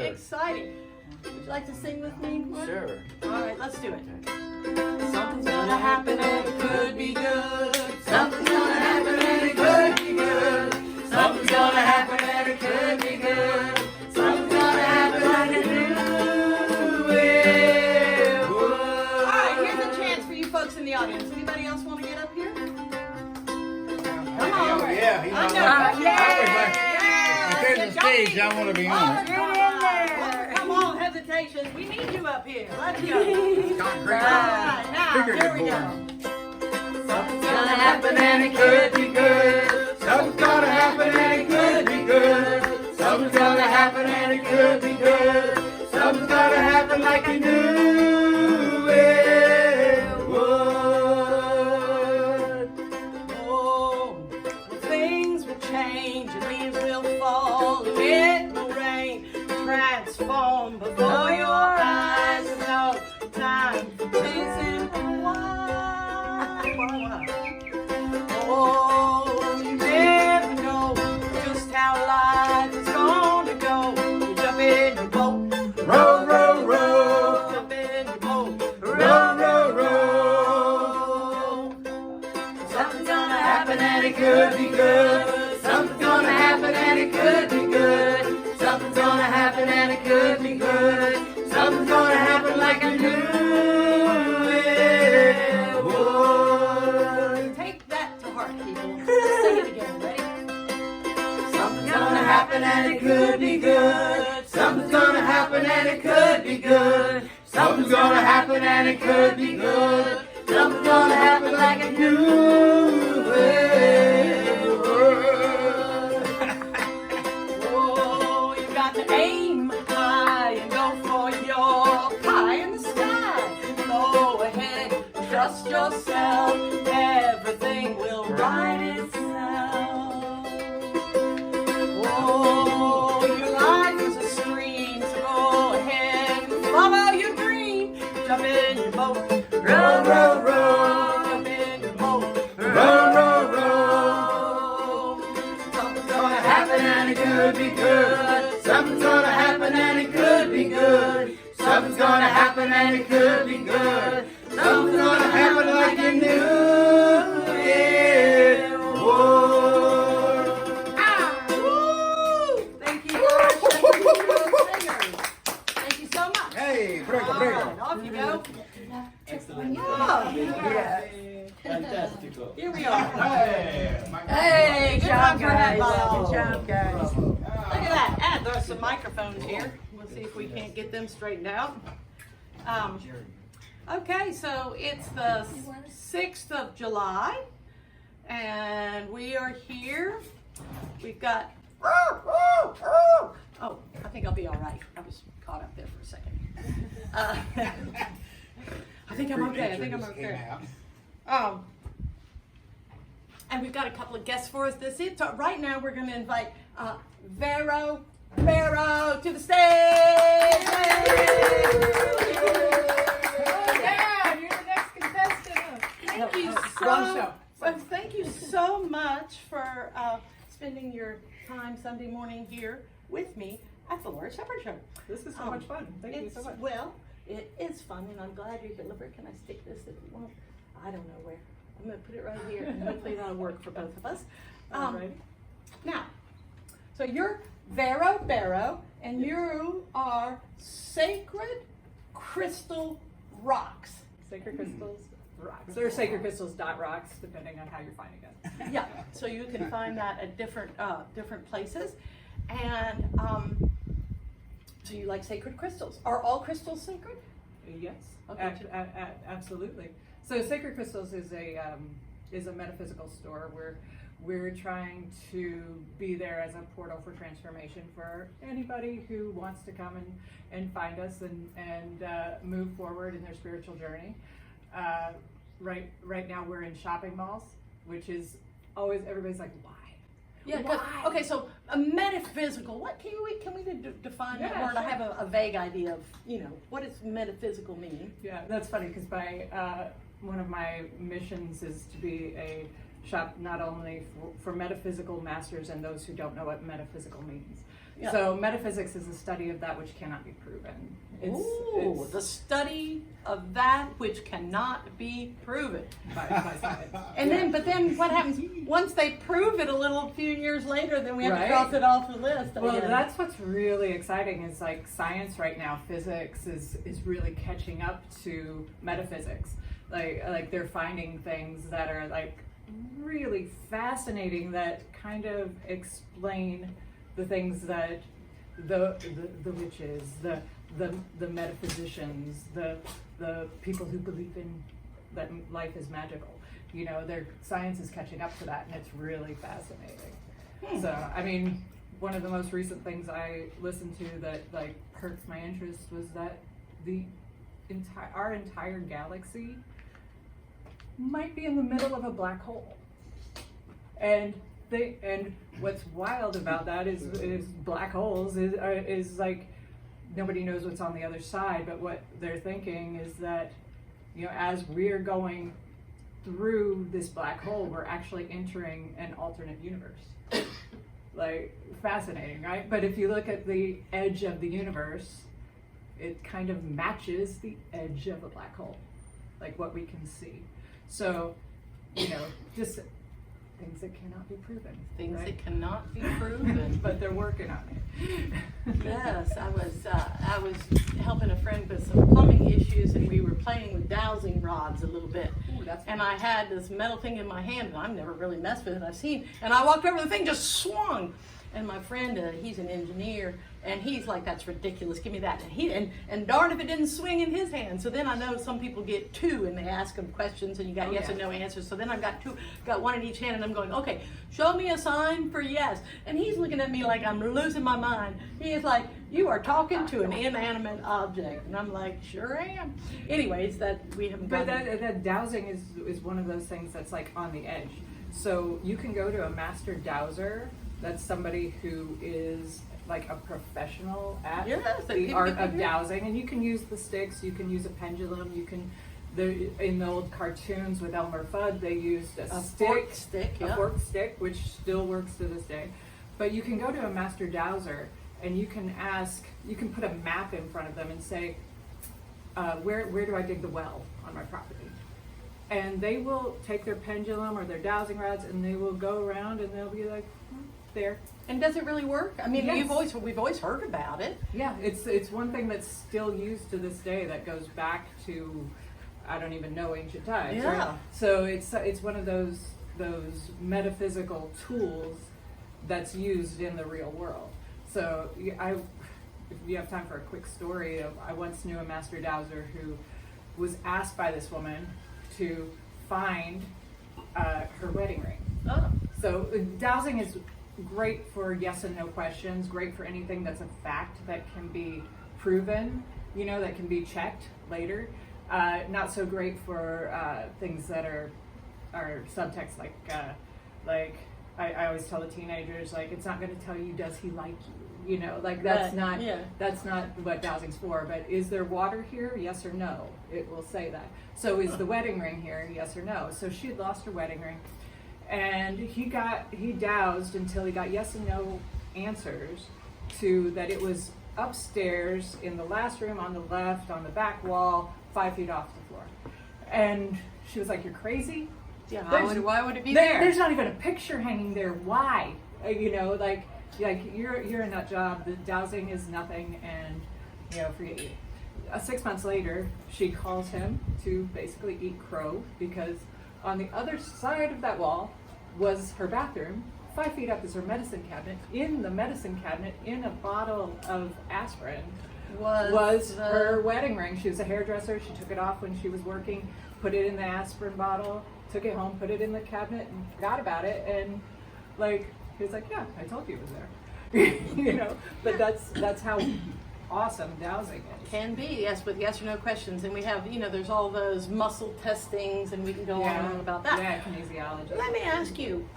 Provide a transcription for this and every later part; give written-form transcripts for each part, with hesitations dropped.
exciting. Would you like to sing with me? Sure. All right, let's do it. Something's gonna happen and it could be good. Something's gonna happen and it could be good. Something's gonna happen and it could be good. Something's gonna happen like it knew it would. All right, here's a chance for you folks in the audience. Anybody else want to get up here? Come on. Yeah, he's on the stage. I want to be on it. Come on, hesitation. We need you up here. Let's go. Right, now, here we go. Something's gonna happen and it could be good. Something's gonna happen and it could be good. Something's gonna happen and it could be good. Something's gonna happen like you knew it would. Oh, things will change and leaves will fall and it will rain. Transform before your eyes. No time to listen. Oh, you never know just how life is gonna go. You jump in your boat, Row, row, row. jump in your boat, Row, row, row. Something's gonna happen And it could be good. Something's gonna happen and it could be good. Something's gonna happen and it could be good. Something's gonna happen like I knew it would. Take that to heart, people. Let's sing it again. Ready? Something's gonna happen and it could be good. Something's gonna happen and it could be good. Something's gonna happen and it could be good. Something's gonna happen like I knew it would. Oh, you got to aim high and go for your pie in the sky. Go ahead, trust yourself. Everything will right itself. Oh, your life is a stream, so go ahead and follow your dream. Jump in your boat, Row, row, row. jump in your boat. Row, row, row. Something's Gonna happen and it could be good. Something's gonna happen and it could be good. Something's gonna happen and it could be good. Something's gonna happen like you knew it would. Woo! Thank you guys. Thank you, singers. Thank you so much. Hey, brego, All brego. right, off you go. Excellent. Oh, Fantastico. here we are. Hey, Hey, good job, guys. Good job, guys. Look at that. And there's some microphones here. We'll see if we can't get them straightened out. Okay, so it's the 6th of July, and we are here. We've got. Oh, I think I'll be all right. I was caught up there for a second. I think I'm okay. I think I'm okay. And we've got a couple of guests for us this evening. So right now we're going to invite Vero to the stage. Yeah, you're the next contestant. Thank you thank you so much for spending your time Sunday morning here with me at the Lord's Shepherd Show. This is so much fun. Thank you so much. Well, it is fun, and I'm glad you're here. Where can I stick this if you want? I don't know where. I'm going to put it right here, and hopefully that'll work for both of us. Alrighty. Now, so you're Bero, and you are Sacred Crystal Rocks. Sacred crystals, rocks. Or sacred crystals dot rocks, depending on how you're finding it. Yeah, so you can find that at different places. And so you like sacred crystals. Are all crystals sacred? Yes, Okay. absolutely. So Sacred Crystals is a metaphysical store where we're trying to be there as a portal for transformation for anybody who wants to come and find us and move forward in their spiritual journey. Right now we're in shopping malls, which is always, everybody's like, why? Yeah. Why? Okay. So a metaphysical. What can we define that Yeah, word? I sure. have a vague idea of what does metaphysical mean. Yeah, that's funny because one of my missions is to be a shop not only for metaphysical masters and those who don't know what metaphysical means. Yeah. So metaphysics is a study of that which cannot be proven. It's the study of that which cannot be proven by science. And but then what happens once they prove it a few years later? Then we have to cross it off the list. Well, that's what's really exciting. Is like science right now. Physics is really catching up to metaphysics. Like they're finding things that are like really fascinating that kind of explain the things that the witches, the metaphysicians, the people who believe in that life is magical. You know, their science is catching up to that, and it's really fascinating. So, I mean, one of the most recent things I listened to that like perked my interest was that our entire galaxy might be in the middle of a black hole, and what's wild about that is black holes is like nobody knows what's on the other side, but what they're thinking is that, you know, as we're going through this black hole, we're actually entering an alternate universe. Like, fascinating, right? But if you look at the edge of the universe, it kind of matches the edge of a black hole, like what we can see. So, you know, just things that cannot be proven. Things that cannot be proven. But they're working on it. Yes, I was helping a friend with some plumbing issues, and we were playing with dowsing rods a little bit. Ooh, and I had this metal thing in my hand, and I've never really messed with it. I've seen, and I walked over, the thing just swung. And my friend, he's an engineer, and he's like, "That's ridiculous. Give me that." And darn if it didn't swing in his hand. So then I know some people get two, and they ask them questions, and you got yes and no answers. So then I've got two, got one in each hand, and I'm going, "Okay, show me a sign for yes." And he's looking at me like I'm losing my mind. He is like, "You are talking to an inanimate object," and I'm like, "Sure am." Anyways, that we haven't. But that dowsing is one of those things that's like on the edge. So you can go to a master dowser. That's somebody who is like a professional at the art of dowsing, and you can use the sticks, you can use a pendulum, you can. In the old cartoons with Elmer Fudd, they used a forked stick, which still works to this day. But you can go to a master dowser, and you can put a map in front of them and say, where do I dig the well on my property? And they will take their pendulum or their dowsing rods, and they will go around, and they'll be like, there. And does it really work? I mean, yes. we've always heard about it. Yeah, it's one thing that's still used to this day that goes back to, I don't even know, ancient times. Yeah. Right? So it's one of those metaphysical tools that's used in the real world. So if you have time for a quick story, I once knew a master dowser who was asked by this woman to find her wedding ring. Oh. So dowsing is great for yes and no questions, great for anything that's a fact that can be proven, you know, that can be checked later. Not so great for things that are subtext, like I always tell the teenagers, like, it's not going to tell you, does he like you? You know, like that's not what dowsing's for. But is there water here? Yes or no? It will say that. So is the wedding ring here? Yes or no? So she had lost her wedding ring. And he dowsed until he got yes and no answers to that it was upstairs in the last room on the left on the back wall, 5 feet off the floor. And she was like, "You're crazy? Yeah, why would it be there? There's not even a picture hanging there. Why? You know, like you're a nut job. The dowsing is nothing, and you know, forget you." 6 months later, she calls him to basically eat crow because on the other side of that wall was her bathroom. 5 feet up is her medicine cabinet. In the medicine cabinet, in a bottle of aspirin, was her wedding ring. She was a hairdresser. She took it off when she was working, put it in the aspirin bottle, took it home, put it in the cabinet, and forgot about it. And like, he was like, "Yeah, I told you it was there." You know, but that's how awesome dowsing is. Can be, yes, with yes or no questions. And we have, you know, there's all those muscle testings, and we can go on and on about that. Yeah, kinesiology. Let me ask you,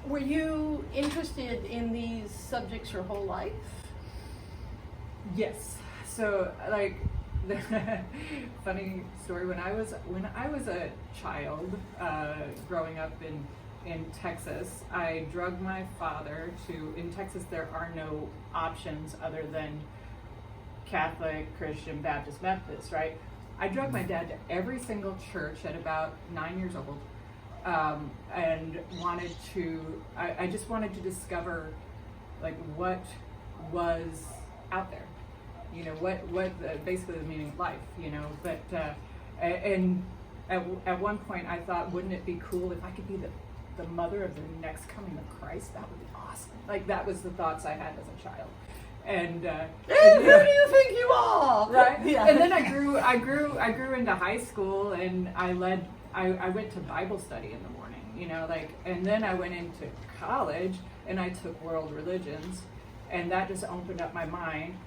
were you interested in these subjects your whole life? Yes. So, like, funny story. When I was a child, growing up in Texas. I drug my father in Texas there are no options other than Catholic, Christian, Baptist, Methodist, right? I drug my dad to every single church at about 9 years old, and I just wanted to discover like what was out there, what basically the meaning of life, but and at one point I thought, wouldn't it be cool if I could be the mother of the next coming of Christ? That would be awesome. Like that was the thoughts I had as a child. And who do you think you are? Right. Yeah. And then I grew into high school, and I went to Bible study in the morning, and then I went into college and I took world religions, and that just opened up my mind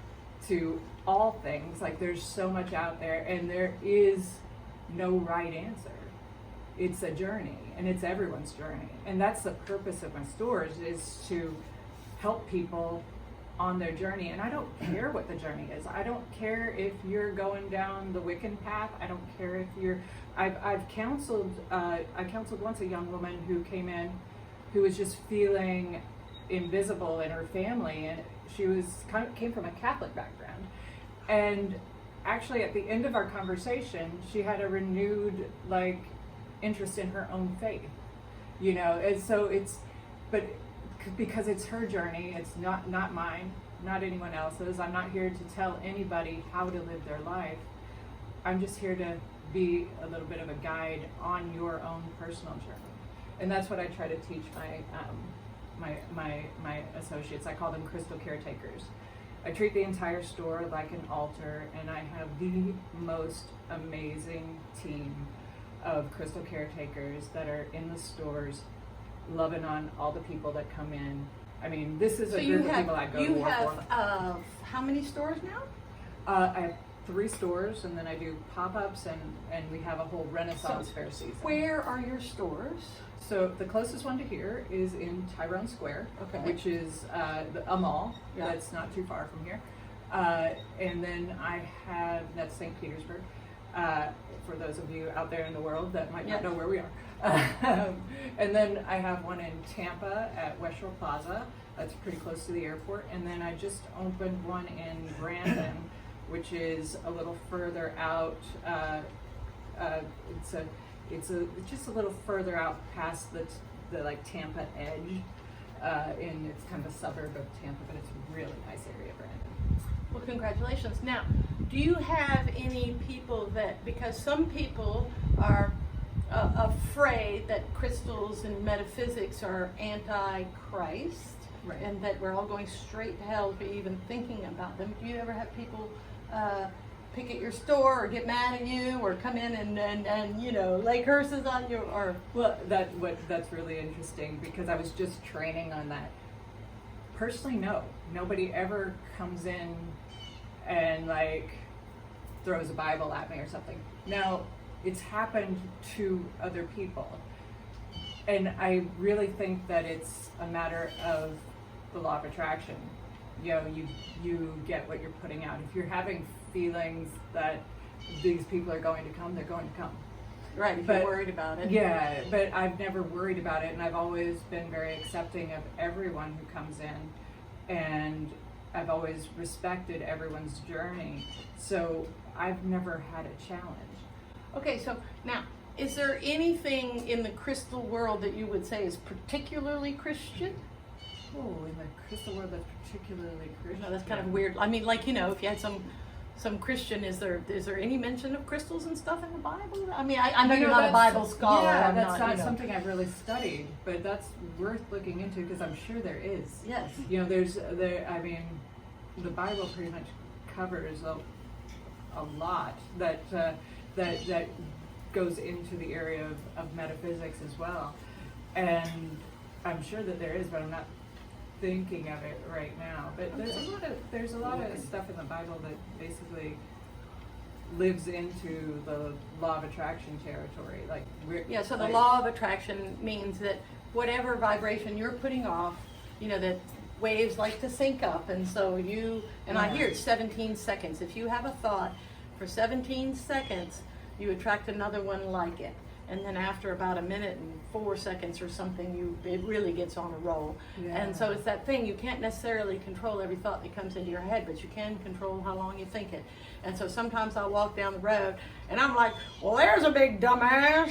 to all things. Like there's so much out there, and there is no right answer. It's a journey, and it's everyone's journey. And that's the purpose of my stores, is to help people on their journey. And I don't care what the journey is. I don't care if you're going down the Wiccan path. I don't care if I've counseled, I counseled once a young woman who came in who was just feeling invisible in her family, and she came from a Catholic background. And actually at the end of our conversation, she had a renewed interest in her own faith, and so because it's her journey, it's not mine, not anyone else's. I'm not here to tell anybody how to live their life. I'm just here to be a little bit of a guide on your own personal journey, and that's what I try to teach my associates. I call them crystal caretakers. I treat the entire store like an altar, and I have the most amazing team of crystal caretakers that are in the stores, loving on all the people that come in. I mean, this is a group of people I go to war for. You have how many stores now? I have 3 stores, and then I do pop-ups, and we have a whole Renaissance Fair season. Where are your stores? So the closest one to here is in Tyrone Square, okay, which is a mall, yeah, that's not too far from here. And then that's St. Petersburg, for those of you out there in the world that might not know where we are. And then I have one in Tampa at West Shore Plaza. That's pretty close to the airport. And then I just opened one in Brandon, which is a little further out. It's just a little further out past the Tampa edge, and it's kind of a suburb of Tampa, but it's a really nice area, Brandon. Well, congratulations. Now, do you have any people because some people are afraid that crystals and metaphysics are anti-Christ, right, and that we're all going straight to hell for even thinking about them? Do you ever have people pick at your store or get mad at you or come in and lay curses on you? Or well, that's really interesting, because I was just training on that. Personally, no, nobody ever comes in and throws a Bible at me or something. Now, it's happened to other people, and I really think that it's a matter of the law of attraction. You get what you're putting out. If you're having feelings that these people are going to come, they're going to come. Right, if you're worried about it. Yeah, but I've never worried about it, and I've always been very accepting of everyone who comes in, and I've always respected everyone's journey, so I've never had a challenge. Okay, so now, is there anything in the crystal world that you would say is particularly Christian? Oh, in the crystal world that's particularly Christian? No, that's kind of weird. I mean, if you had some Christian, is there any mention of crystals and stuff in the Bible? I mean, I know you're not a Bible scholar. Yeah, that's not something I've really studied, but that's worth looking into, because I'm sure there is. Yes. I mean, the Bible pretty much covers a lot that goes into the area of metaphysics as well, and I'm sure that there is, but I'm not thinking of it right now. But there's a lot of stuff in the Bible that basically lives into the law of attraction territory. So the law of attraction means that whatever vibration you're putting off, that waves like to sync up, and so I hear it's 17 seconds. If you have a thought for 17 seconds, you attract another one like it. and then after about a minute and 4 seconds or something, it really gets on a roll. Yeah. And so it's that thing, you can't necessarily control every thought that comes into your head, but you can control how long you think it. And so sometimes I'll walk down the road and I'm like, well, there's a big dumbass.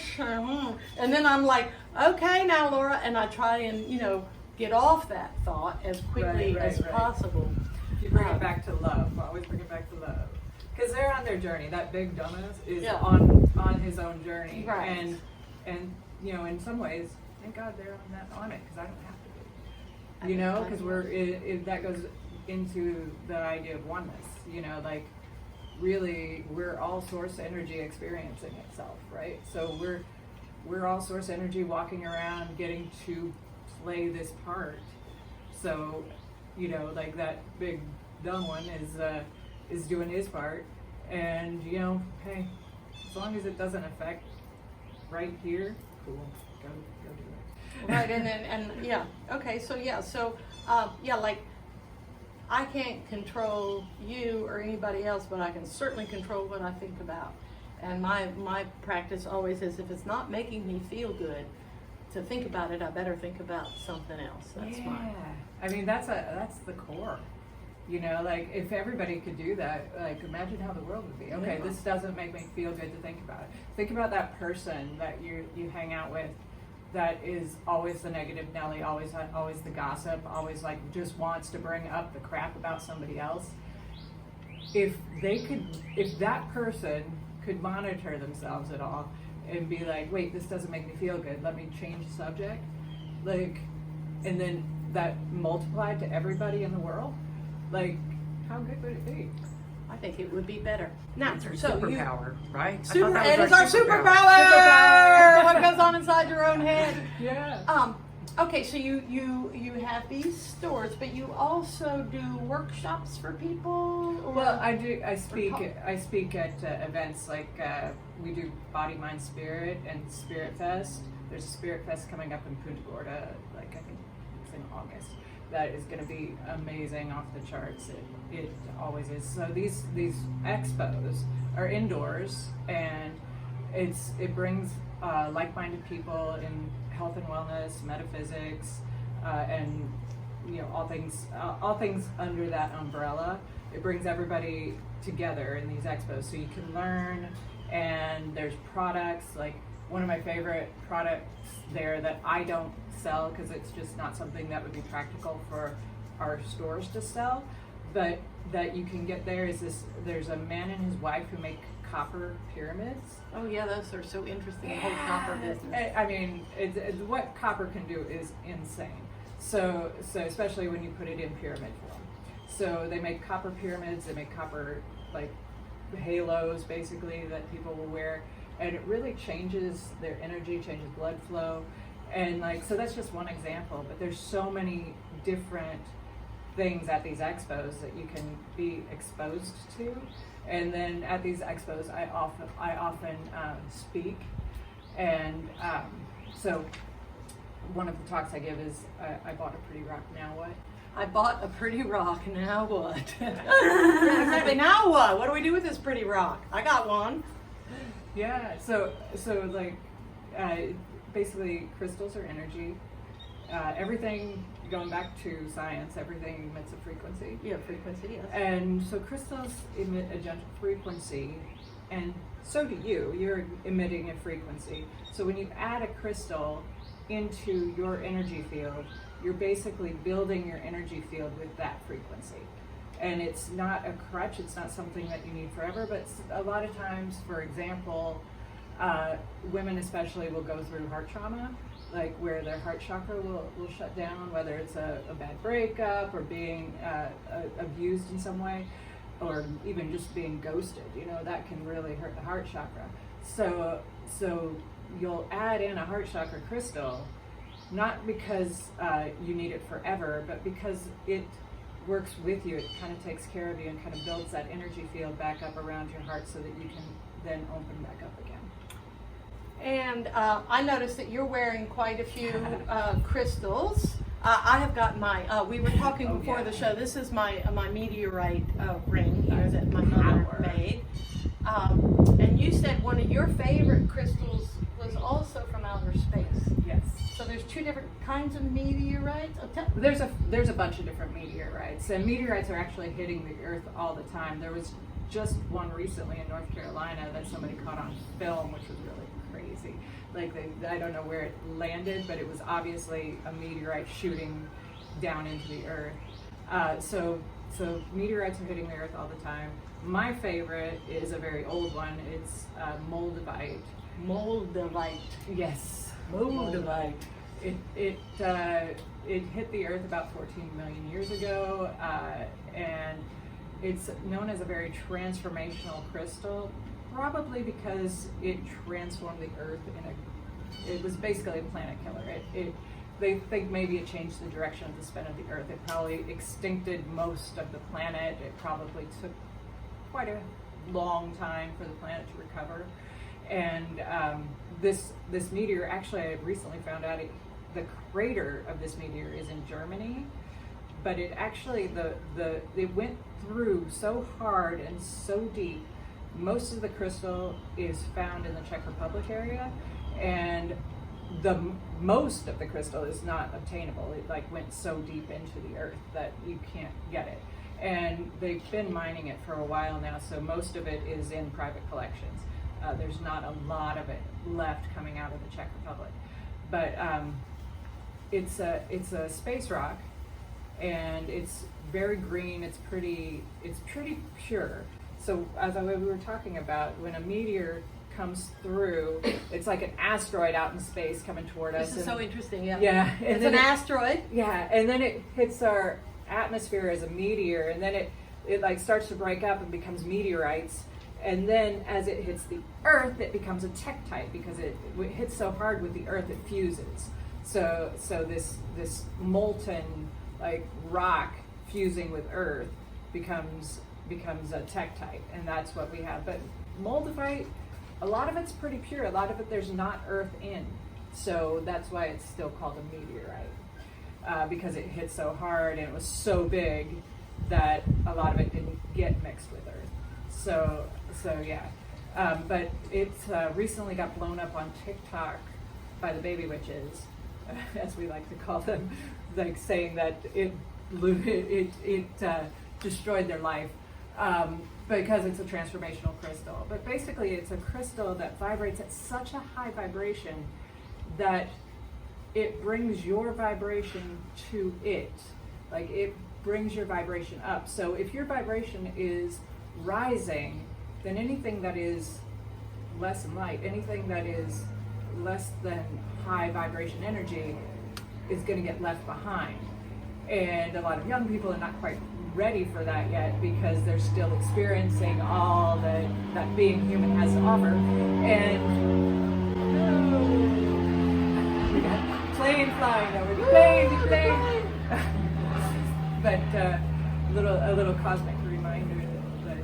And then I'm like, okay now, Laura, and I try and, get off that thought as quickly as possible. You bring it back to love. Always bring it back to love. Because they're on their journey. That big dumbass is on his own journey. Right. And in some ways, thank God they're on it, because I don't have to be. Because that goes into the idea of oneness. Really, we're all source energy experiencing itself, right? So we're all source energy walking around getting to play this part. So, that big dumb one is doing his part, and hey, as long as it doesn't affect right here, cool, go do it. Right, like I can't control you or anybody else, but I can certainly control what I think about. And my practice always is, if it's not making me feel good to think about it, I better think about something else. That's mine. I mean, that's the core. If everybody could do that, imagine how the world would be. Okay, this doesn't make me feel good to think about it. Think about that person that you hang out with that is always the negative Nelly, always the gossip, always just wants to bring up the crap about somebody else. If that person could monitor themselves at all and be like, wait, this doesn't make me feel good, let me change the subject, and then that multiplied to everybody in the world, how good would it be? I think it would be better. Now, It's our superpower, right? It is our superpower! What goes on inside your own head. Yeah. Okay, so you have these stores, but you also do workshops for people? Well, I do. I speak at events we do Body, Mind, Spirit and Spirit Fest. There's a Spirit Fest coming up in Punta Gorda, I think it's in August. That is going to be amazing, off the charts. It always is. So these expos are indoors, and it brings like-minded people in health and wellness, metaphysics, and all things under that umbrella. It brings everybody together in these expos, so you can learn. And there's products, one of my favorite products there that I don't sell because it's just not something that would be practical for our stores to sell, but that you can get there is there's a man and his wife who make copper pyramids. Oh yeah, those are so interesting, the whole copper business. I mean, what copper can do is insane. So especially when you put it in pyramid form. So they make copper pyramids, they make copper halos basically that people will wear, and it really changes their energy, changes blood flow, and so that's just one example, but there's so many different things at these expos that you can be exposed to. And then at these expos I often speak, and so one of the talks I give is I bought a pretty rock, now what? I bought a pretty rock, now what? Yeah, exactly, now what? What do we do with this pretty rock? I got one. Yeah, so basically crystals are energy. Everything, going back to science, everything emits a frequency. Yeah, frequency, yes. And so crystals emit a gentle frequency, and so do you. You're emitting a frequency. So when you add a crystal into your energy field, you're basically building your energy field with that frequency. And it's not a crutch, it's not something that you need forever, but a lot of times, for example, women especially will go through heart trauma, where their heart chakra will shut down, whether it's a bad breakup or being abused in some way, or even just being ghosted. That can really hurt the heart chakra. So you'll add in a heart chakra crystal, not because you need it forever, but because it works with you. It kind of takes care of you and kind of builds that energy field back up around your heart so that you can then open back up again. And I noticed that you're wearing quite a few crystals. I have got my, we were talking before the show, this is my meteorite ring here that my mother made. And you said one of your favorite crystals was kinds of meteorites? There's a bunch of different meteorites, and meteorites are actually hitting the Earth all the time. There was just one recently in North Carolina that somebody caught on film, which was really crazy. Like I don't know where it landed, but it was obviously a meteorite shooting down into the Earth. So meteorites are hitting the Earth all the time. My favorite is a very old one. It's Moldavite. Moldavite. Yes, Moldavite. It hit the Earth about 14 million years ago, and it's known as a very transformational crystal, probably because it transformed the Earth it was basically a planet killer. They think maybe it changed the direction of the spin of the Earth. It probably extincted most of the planet. It probably took quite a long time for the planet to recover. And this meteor, actually, I recently found out the crater of this meteor is in Germany, but it actually it went through so hard and so deep. Most of the crystal is found in the Czech Republic area, and most of the crystal is not obtainable. It like went so deep into the Earth that you can't get it. And they've been mining it for a while now, so most of it is in private collections. There's not a lot of it left coming out of the Czech Republic, but it's a space rock, and it's very green. It's pretty pure. So as we were talking about, when a meteor comes through, it's like an asteroid out in space coming toward us. This is so interesting. Yeah. Yeah, It's an asteroid. Yeah, and then it hits our atmosphere as a meteor, and then it like starts to break up and becomes meteorites. And then as it hits the Earth, it becomes a tektite because it hits so hard with the Earth, it fuses. So this molten like rock fusing with Earth becomes a tektite, and that's what we have. But moldavite, a lot of it's pretty pure. A lot of it there's not Earth in, so that's why it's still called a meteorite, because it hit so hard and it was so big that a lot of it didn't get mixed with Earth. So yeah, but it recently got blown up on TikTok by the baby witches, as we like to call them, like saying that it destroyed their life because it's a transformational crystal. But basically, it's a crystal that vibrates at such a high vibration that it brings your vibration to it. Like it brings your vibration up. So if your vibration is rising, then anything that is less than light, anything that is less than high vibration energy is going to get left behind. And a lot of young people are not quite ready for that yet because they're still experiencing all that being human has to offer. And we got plane flying over, plane. But a little cosmic reminder that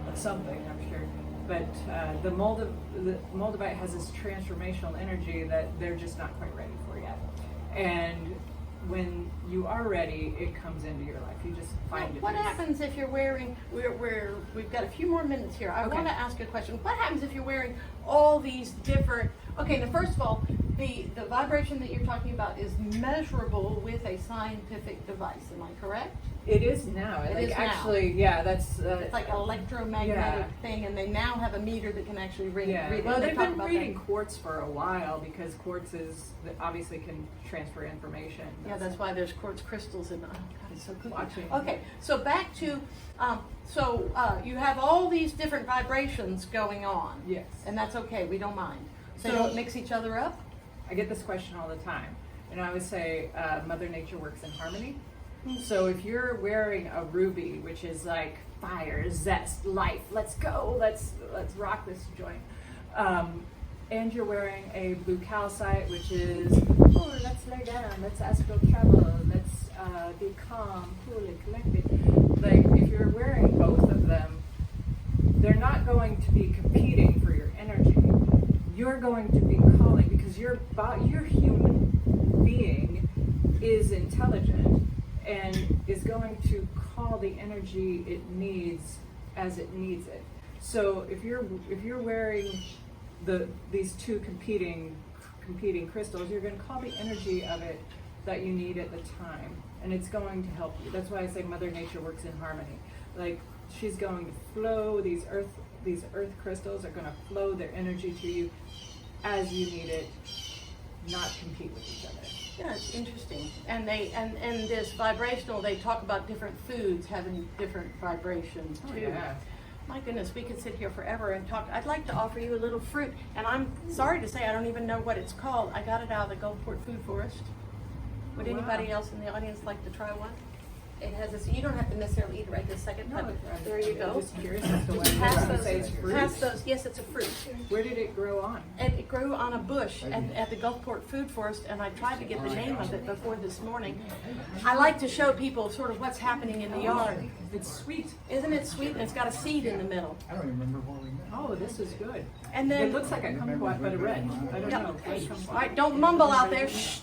of something, I'm sure. But the moldavite has this transformational energy that they're just not quite ready for yet. And when you are ready, it comes into your life. You just find it. What happens if you're wearing? We've got a few more minutes here. I want to ask a question. What happens if you're wearing all these different? Okay, now first of all, the vibration that you're talking about is measurable with a scientific device. Am I correct? It is now. It is actually, now. Yeah, that's it's like an electromagnetic thing, and they now have a meter that can actually read it. Well, they've been reading quartz for a while because quartz obviously can transfer information. Yeah, that's why there's quartz crystals in them. Oh, God, it's so good. Watching. Okay, so back to, you have all these different vibrations going on. Yes. And that's okay, we don't mind. So don't mix each other up? I get this question all the time. And I would say Mother Nature works in harmony. So if you're wearing a ruby, which is like fire, zest, life, let's go, let's rock this joint. And you're wearing a blue calcite, which is, let's lay down, let's astral travel, let's be calm, cool, and collected. Like if you're wearing both of them, they're not going to be competing for your energy. You're going to be calling because your human being is intelligent and is going to call the energy it needs as it needs it. So if you're wearing these two competing competing crystals, you're going to call the energy of it that you need at the time, and it's going to help you. That's why I say Mother Nature works in harmony. Like, she's going to flow, these earth crystals are going to flow their energy to you as you need it, not compete with each other. Yeah, it's interesting. And this vibrational, they talk about different foods having different vibrations too. Oh, yeah. My goodness, we could sit here forever and talk. I'd like to offer you a little fruit, and I'm sorry to say I don't even know what it's called. I got it out of the Gulfport Food Forest. Would Wow. anybody else in the audience like to try one? It has this, you don't have to necessarily eat it right this second, but there you go. I'm just curious as to why Pass you say it's those, fruit. pass those, yes, it's a fruit. Where did it grow on? And it grew on a bush at the Gulfport Food Forest, and I tried to get the name of it before this morning. I like to show people sort of what's happening in the yard. It's sweet. Isn't it sweet? And it's got a seed in the middle. I don't even remember where we met. Oh, this is good. And It then, looks like a kumquat, but a red. I don't Yep. know. Red all kumquat. right, don't mumble out there. Shh.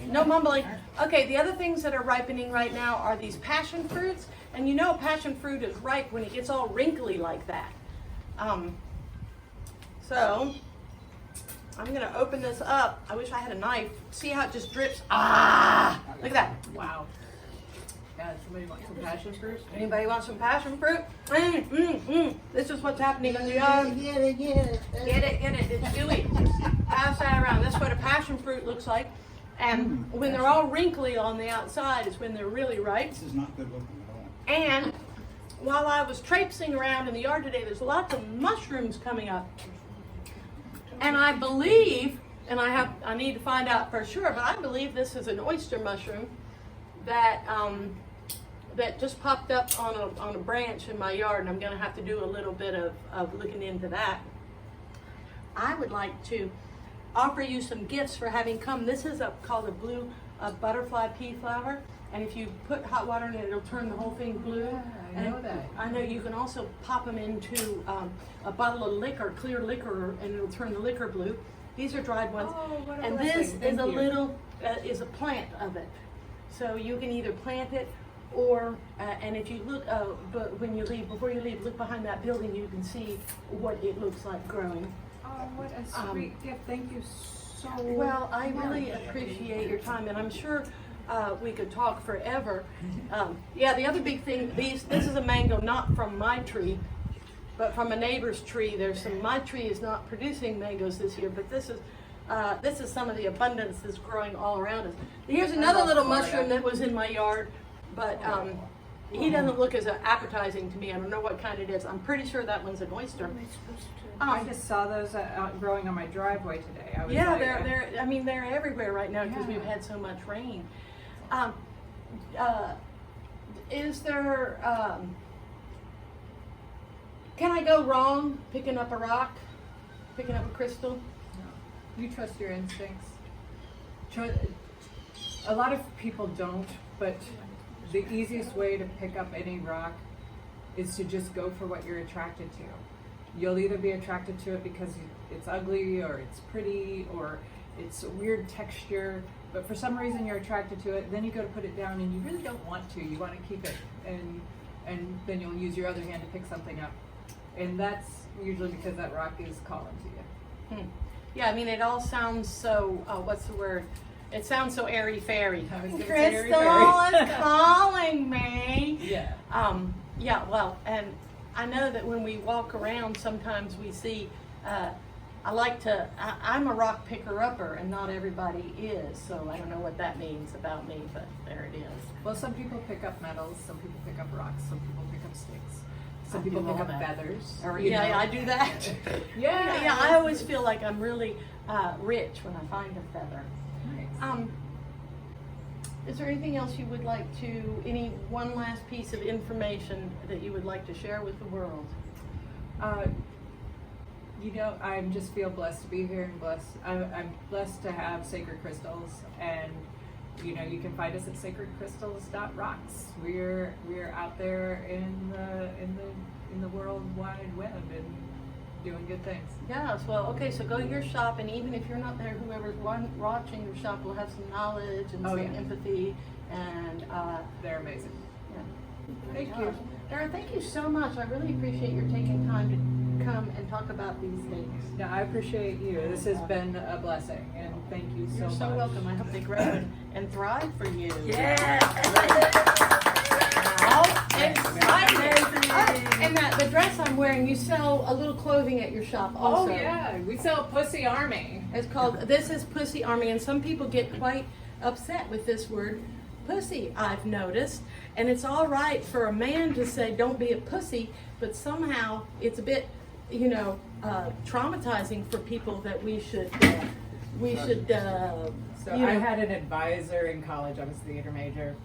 No mumbling. Okay, the other things that are ripening right now are these passion fruits. And you know passion fruit is ripe when it gets all wrinkly like that. So, I'm going to open this up. I wish I had a knife. See how it just drips? Ah! Look at that. Wow. Yeah, somebody want some passion fruit? Anybody want some passion fruit? This is what's happening in the yard. Get it. Get it. It's dewy. Pass that around. That's what a passion fruit looks like. And when they're all wrinkly on the outside is when they're really ripe. This is not good looking at all. And while I was traipsing around in the yard today, there's lots of mushrooms coming up. And I believe, and I need to find out for sure, but I believe this is an oyster mushroom that that just popped up on a branch in my yard, and I'm going to have to do a little bit of looking into that. I would like to offer you some gifts for having come. This is called a blue butterfly pea flower, and if you put hot water in it, it'll turn the whole thing blue. Yeah, I know that. I know you can also pop them into a bottle of liquor, clear liquor, and it'll turn the liquor blue. These are dried ones. Oh, what a And blessing. this is Thank a you. little, is a plant of it. So you can either plant it or, and if you look, but when you leave, before you leave, look behind that building, you can see what it looks like growing. Oh, what a sweet gift. Thank you so much. Well, I really appreciate your time, and I'm sure we could talk forever. Yeah, the other big thing, this is a mango not from my tree, but from a neighbor's tree. My tree is not producing mangoes this year, but this is some of the abundance that's growing all around us. Here's another little mushroom that was in my yard, but he doesn't look as appetizing to me. I don't know what kind it is. I'm pretty sure that one's an oyster. I just saw those growing on my driveway today. I was Yeah, like, they're everywhere right now because Yeah. we've had so much rain. Is there, can I go wrong picking up a rock, picking up a crystal? You trust your instincts. A lot of people don't, but the easiest way to pick up any rock is to just go for what you're attracted to. You'll either be attracted to it because it's ugly or it's pretty or it's a weird texture, but for some reason you're attracted to it, then you go to put it down and you really don't want to. You want to keep it, and then you'll use your other hand to pick something up. And that's usually because that rock is calling to you. Yeah, I mean, it all sounds so, what's the word? It sounds so airy-fairy. I was gonna say Crystal airy-fairy. is calling me. Yeah. Yeah, well, and I know that when we walk around, sometimes we see, I'm a rock picker-upper, and not everybody is, so I don't know what that means about me, but there it is. Well, some people pick up metals, some people pick up rocks, some people pick up sticks, some I people do pick all up that. feathers. Yeah, I do that. Yeah, I always feel like I'm really rich when I find a feather. Nice. Is there anything else you would like to, one last piece of information that you would like to share with the world? I just feel blessed to be here and I'm blessed to have sacred crystals, and you can find us at sacredcrystals.rocks. We're out there in the world wide web and doing good things. Yes, well, okay, so go to your shop, and even if you're not there, whoever's watching your shop will have some knowledge and some empathy, and They're amazing. yeah. Thank you. Vero, thank you so much. I really appreciate your taking time come and talk about these things. Yeah, I appreciate you. This has been a blessing, and thank you so You're much. so welcome. I hope they grow and thrive for you. How exciting! And the dress I'm wearing, you sell a little clothing at your shop also. Oh yeah, we sell Pussy Army. It's called, this is Pussy Army, and some people get quite upset with this word, pussy, I've noticed. And it's all right for a man to say, don't be a pussy, but somehow it's a bit, traumatizing for people that we should. So I had an advisor in college. I was a theater major,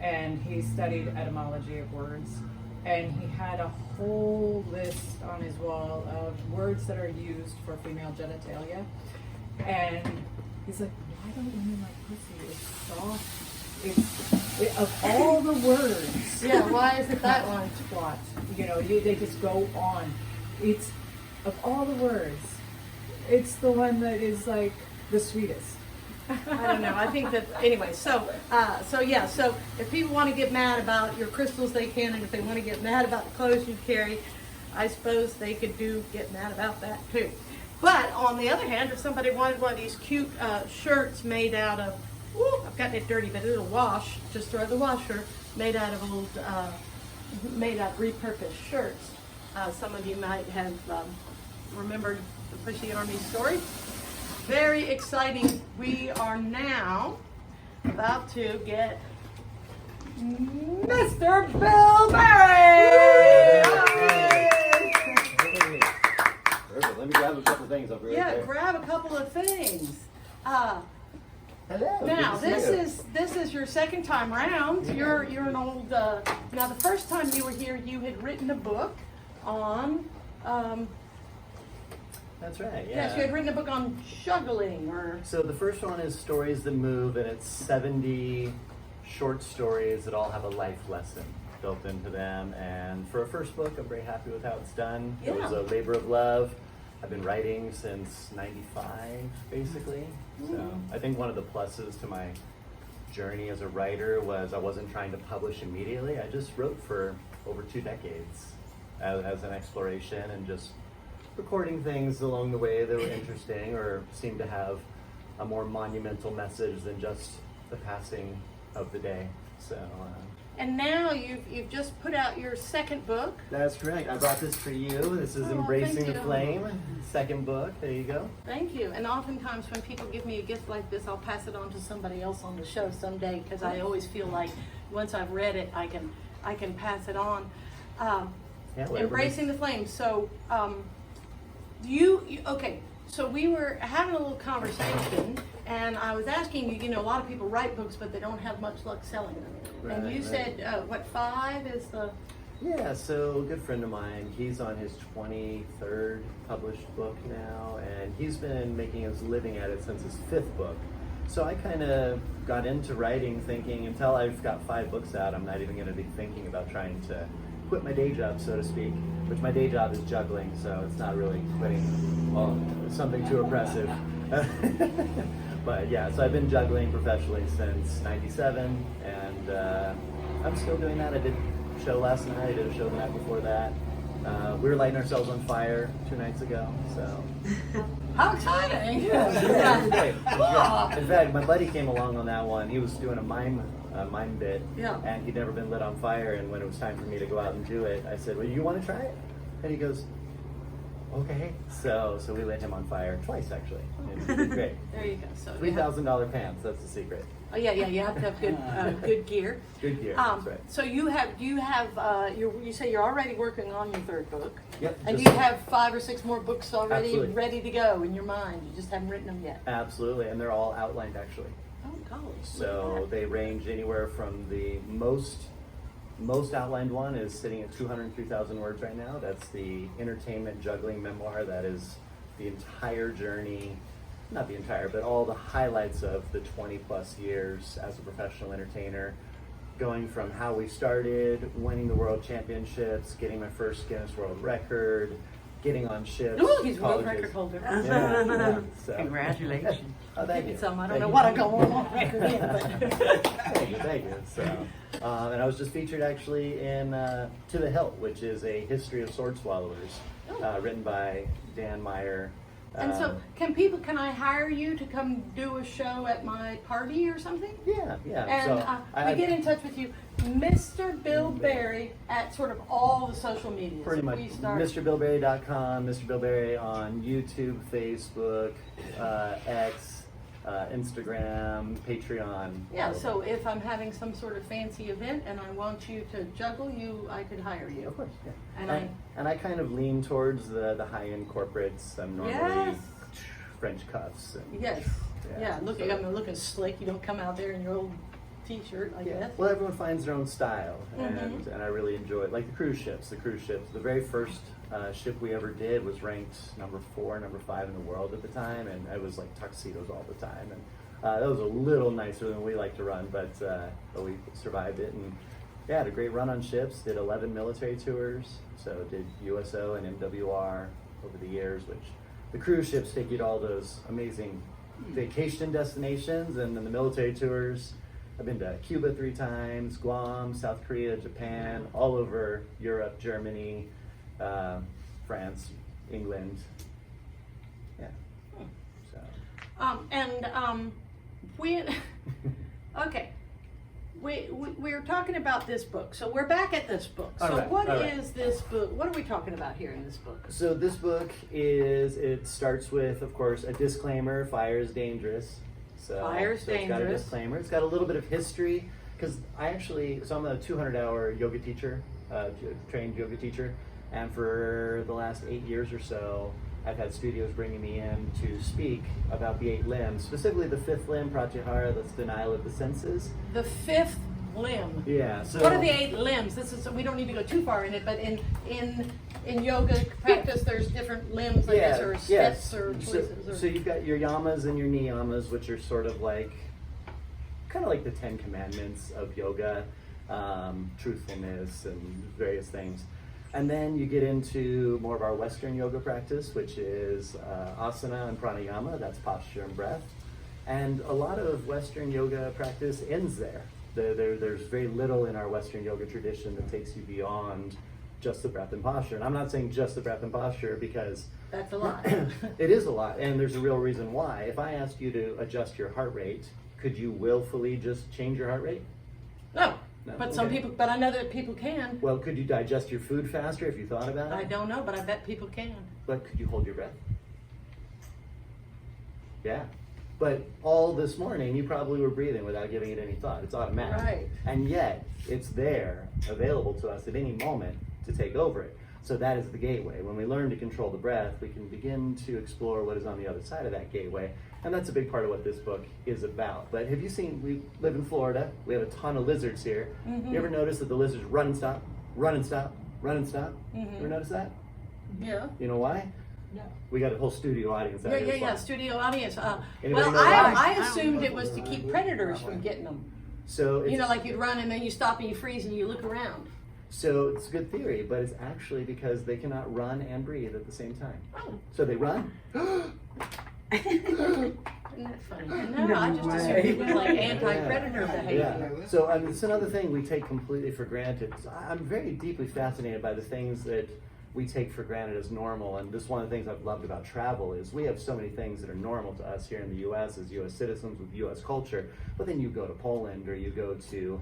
and he studied etymology of words. And he had a whole list on his wall of words that are used for female genitalia. And he's like, why don't women like pussy? It's soft. Of all the words. Yeah, why is it that one? Twat. They just go on. It's, of all the words, it's the one that is like the sweetest. I don't know. I think that anyway. So if people want to get mad about your crystals, they can, and if they want to get mad about the clothes you carry, I suppose they could get mad about that too. But on the other hand, if somebody wanted one of these cute shirts made out of, I've gotten it dirty, but it'll wash. Just throw the washer. Made out of repurposed shirts. Some of you might have remembered the Pushy Army story. Very exciting. We are now about to get Mr. Bill Berry! Perfect. Let me grab a couple of things over here. Yeah, grab a couple of things. Hello. Now good to see you. this is your second time around. You're an old. Now the first time you were here, you had written a book on. That's right, yeah. Yes, you had written a book on juggling, or. So the first one is Stories That Move, and it's 70 short stories that all have a life lesson built into them. And for a first book, I'm very happy with how it's done. It was a labor of love. I've been writing since 95, basically. So I think one of the pluses to my journey as a writer was I wasn't trying to publish immediately. I just wrote for over 2 decades as an exploration, and just recording things along the way that were interesting or seemed to have a more monumental message than just the passing of the day. So. And now you've just put out your second book. That's correct. I brought this for you. This is Embracing the Flame, second book. There you go. Thank you. And oftentimes when people give me a gift like this, I'll pass it on to somebody else on the show someday, because I always feel like once I've read it, I can pass it on. Embracing the Flame. So okay. So we were having a little conversation, and I was asking you, a lot of people write books, but they don't have much luck selling them. And you said, 5 is the... Yeah, so a good friend of mine, he's on his 23rd published book now, and he's been making his living at it since his 5th book. So I kind of got into writing thinking, until I've got 5 books out, I'm not even going to be thinking about trying to quit my day job, so to speak, which my day job is juggling, so it's not really quitting something too oppressive. But yeah, so I've been juggling professionally since 97, and I'm still doing that. I did a show last night, I did a show the night before that. We were lighting ourselves on fire 2 nights ago, so. How exciting! Yeah. In fact, my buddy came along on that one. He was doing a mime bit, and he'd never been lit on fire, and when it was time for me to go out and do it, I said, well, you want to try it? And he goes, okay. So we lit him on fire twice, actually. And he did great. There you go. So $3,000 pants, that's the secret. Oh yeah, you have to have good gear. Good gear, that's right. So you say you're already working on your 3rd book. Yep. And you have 5 or 6 more books already ready to go in your mind. You just haven't written them yet. Absolutely, and they're all outlined actually. Oh, golly. So they range anywhere from the most outlined one is sitting at 203,000 words right now. That's the entertainment juggling memoir. That is the entire journey, not the entire, but all the highlights of the 20 plus years as a professional entertainer, going from how we started, winning the world championships, getting my first Guinness World Record, getting on ships. Ooh, he's a world colleges. record holder. Yeah, so. Congratulations. Oh, thank you. I don't know what I go on record in, but. Thank you. So, and I was just featured actually in To the Hilt, which is a history of sword swallowers. Oh, written by Dan Meyer. And so, can I hire you to come do a show at my party or something? Yeah. And So we get in touch with you, Mr. Bill Berry, at sort of all the social media. Pretty much. MrBillBerry.com, Mr. Bill Berry on YouTube, Facebook, X, Instagram, Patreon. Yeah, so if I'm having some sort of fancy event and I want you to juggle I could hire you. Of course, yeah. And I kind of lean towards the high-end corporates. I'm normally Yes. French cuffs. And, Yes. Yeah, look, so- I'm looking slick. You don't come out there in your old t-shirt, I guess. Well, everyone finds their own style, Mhm. and I really enjoy it. Like the cruise ships. The very first ship we ever did was ranked number 4, number 5 in the world at the time, and it was like tuxedos all the time. And that was a little nicer than we like to run, but we survived it. And yeah, had a great run on ships. Did 11 military tours, so did USO and MWR over the years, which the cruise ships take you to all those amazing vacation destinations, and then the military tours. I've been to Cuba 3 times, Guam, South Korea, Japan, all over Europe, Germany, France, England. Yeah. So. Okay. We're talking about this book, so we're back at this book. So All right, what all right. is this book? What are we talking about here in this book? So this book it starts with, of course, a disclaimer: fire is dangerous. Fire's It's got a dangerous. disclaimer. It's got a little bit of history, because I'm a 200-hour yoga teacher, trained yoga teacher, and for the last 8 years or so, I've had studios bringing me in to speak about the 8 limbs, specifically the 5th limb, pratyahara, that's denial of the senses. The 5th limb. Yeah. So What are the 8 limbs? We don't need to go too far in it, but in yoga practice, there's different limbs, I guess, or steps or choices. So you've got your yamas and your niyamas, which are sort of like, kind of like the 10 commandments of yoga, truthfulness and various things. And then you get into more of our Western yoga practice, which is asana and pranayama, that's posture and breath. And a lot of Western yoga practice ends there. There's very little in our Western yoga tradition that takes you beyond just the breath and posture. And I'm not saying just the breath and posture, because That's a lot. it is a lot, and there's a real reason why. If I asked you to adjust your heart rate, could you willfully just change your heart rate? No. No? But some Okay. people, but I know that people can. Well, could you digest your food faster if you thought about it? I don't know, but I bet people can. But could you hold your breath? Yeah. But all this morning, you probably were breathing without giving it any thought. It's automatic. Right. And yet, it's there, available to us at any moment to take over it. So that is the gateway. When we learn to control the breath, we can begin to explore what is on the other side of that gateway. And that's a big part of what this book is about. But have you seen, we live in Florida, we have a ton of lizards here. Mhm. You ever notice that the lizards run and stop, run and stop, run and stop? Mhm. Ever notice that? Yeah. You know why? No. We got a whole studio audience out here. Yeah. Studio audience. Anybody Well, know why? I assumed it was to keep predators from getting them. So it's, You know, like you'd run and then you stop and you freeze and you look around. so it's a good theory, but it's actually because they cannot run and breathe at the same time. Oh. So they run. Isn't that funny? No, I just assumed it was like anti-predator behavior. Yeah. So it's another thing we take completely for granted. So I'm very deeply fascinated by the things that we take for granted as normal. And this is one of the things I've loved about travel is we have so many things that are normal to us here in the U.S. as U.S. citizens with U.S. culture. But then you go to Poland or you go to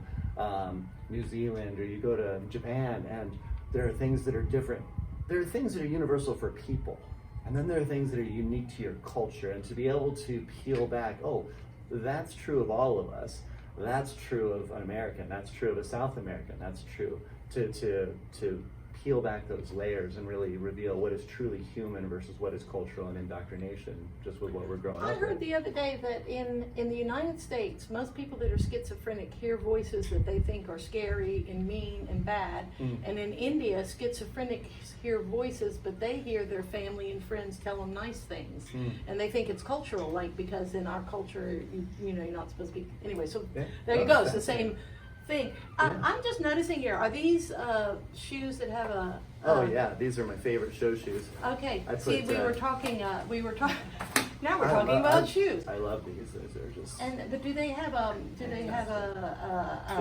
New Zealand or you go to Japan, and there are things that are different. There are things that are universal for people. And then there are things that are unique to your culture, and to be able to peel back, oh, that's true of all of us. That's true of an American. That's true of a South American. That's true. To peel back those layers and really reveal what is truly human versus what is cultural and indoctrination, just with what we're growing I up heard with. the other day that in the United States, most people that are schizophrenic hear voices that they think are scary and mean and bad. Mm. And in India, schizophrenics hear voices, but they hear their family and friends tell them nice things. Mm. And they think it's cultural, like because in our culture, you know, you're not supposed to be. Anyway, so Yeah. there you Oh, go. It's the fascinating. same thing. Yeah. I'm just noticing here, are these shoes that have a... Oh yeah, these are my favorite show shoes. Okay. I See, put, we were talking. Now we're talking about shoes. I love these. Those are just. But do they have a? They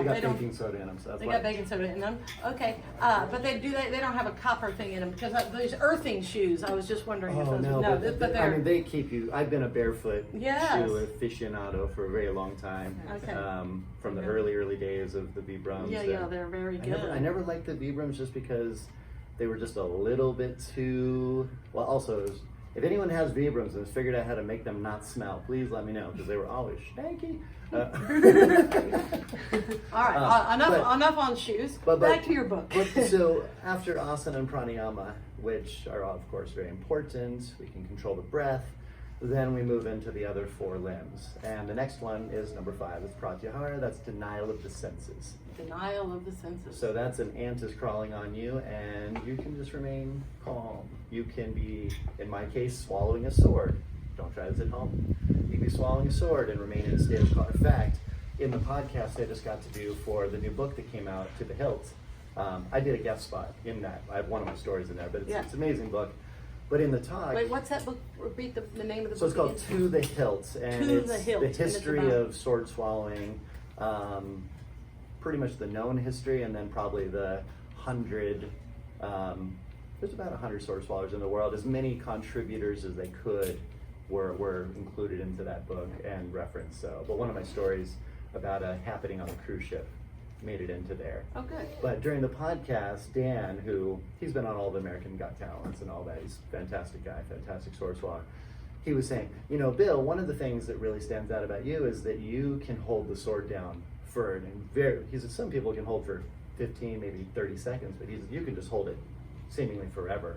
got baking soda in them, so that's They why. got baking soda in them. Okay, but they don't have a copper thing in them because these earthing shoes. I was just wondering if Oh those. no, but I they're. mean they keep you. I've been a barefoot Yes. shoe aficionado for a very long time. Okay. From the Okay. early days of the Vibrams. Yeah, they're very good. I never liked the Vibrams just because they were just a little bit too. Well, also, if anyone has Vibrams and has figured out how to make them not smell, please let me know because they were always stanky. All right, enough on shoes. Back to your book. So after asana and pranayama, which are of course very important, we can control the breath. Then we move into the other 4 limbs. And the next one is number 5, it's pratyahara, that's denial of the senses. Denial of the senses. So that's an ant is crawling on you and you can just remain calm. You can be, in my case, swallowing a sword. Don't try this at home. You can be swallowing a sword and remain in a state of calm. In fact, in the podcast I just got to do for the new book that came out, To the Hilt, I did a guest spot in that. I have one of my stories in there, but it's an amazing book. But in the talk... Wait, what's that book? Repeat the name of the book. So it's called again. To the Hilt, and To it's the Hilt, the and it's history about- of sword swallowing, pretty much the known history, and then probably the 100, there's about 100 sword swallowers in the world. As many contributors as they could were included into that book and referenced. So, but one of my stories about a happening on a cruise ship made it into there. Oh, good. But during the podcast, Dan, he's been on all the American Got Talents and all that, he's a fantastic guy, fantastic sword swallower. He was saying, Bill, one of the things that really stands out about you is that you can hold the sword down for he said some people can hold for 15, maybe 30 seconds, but you can just hold it seemingly forever.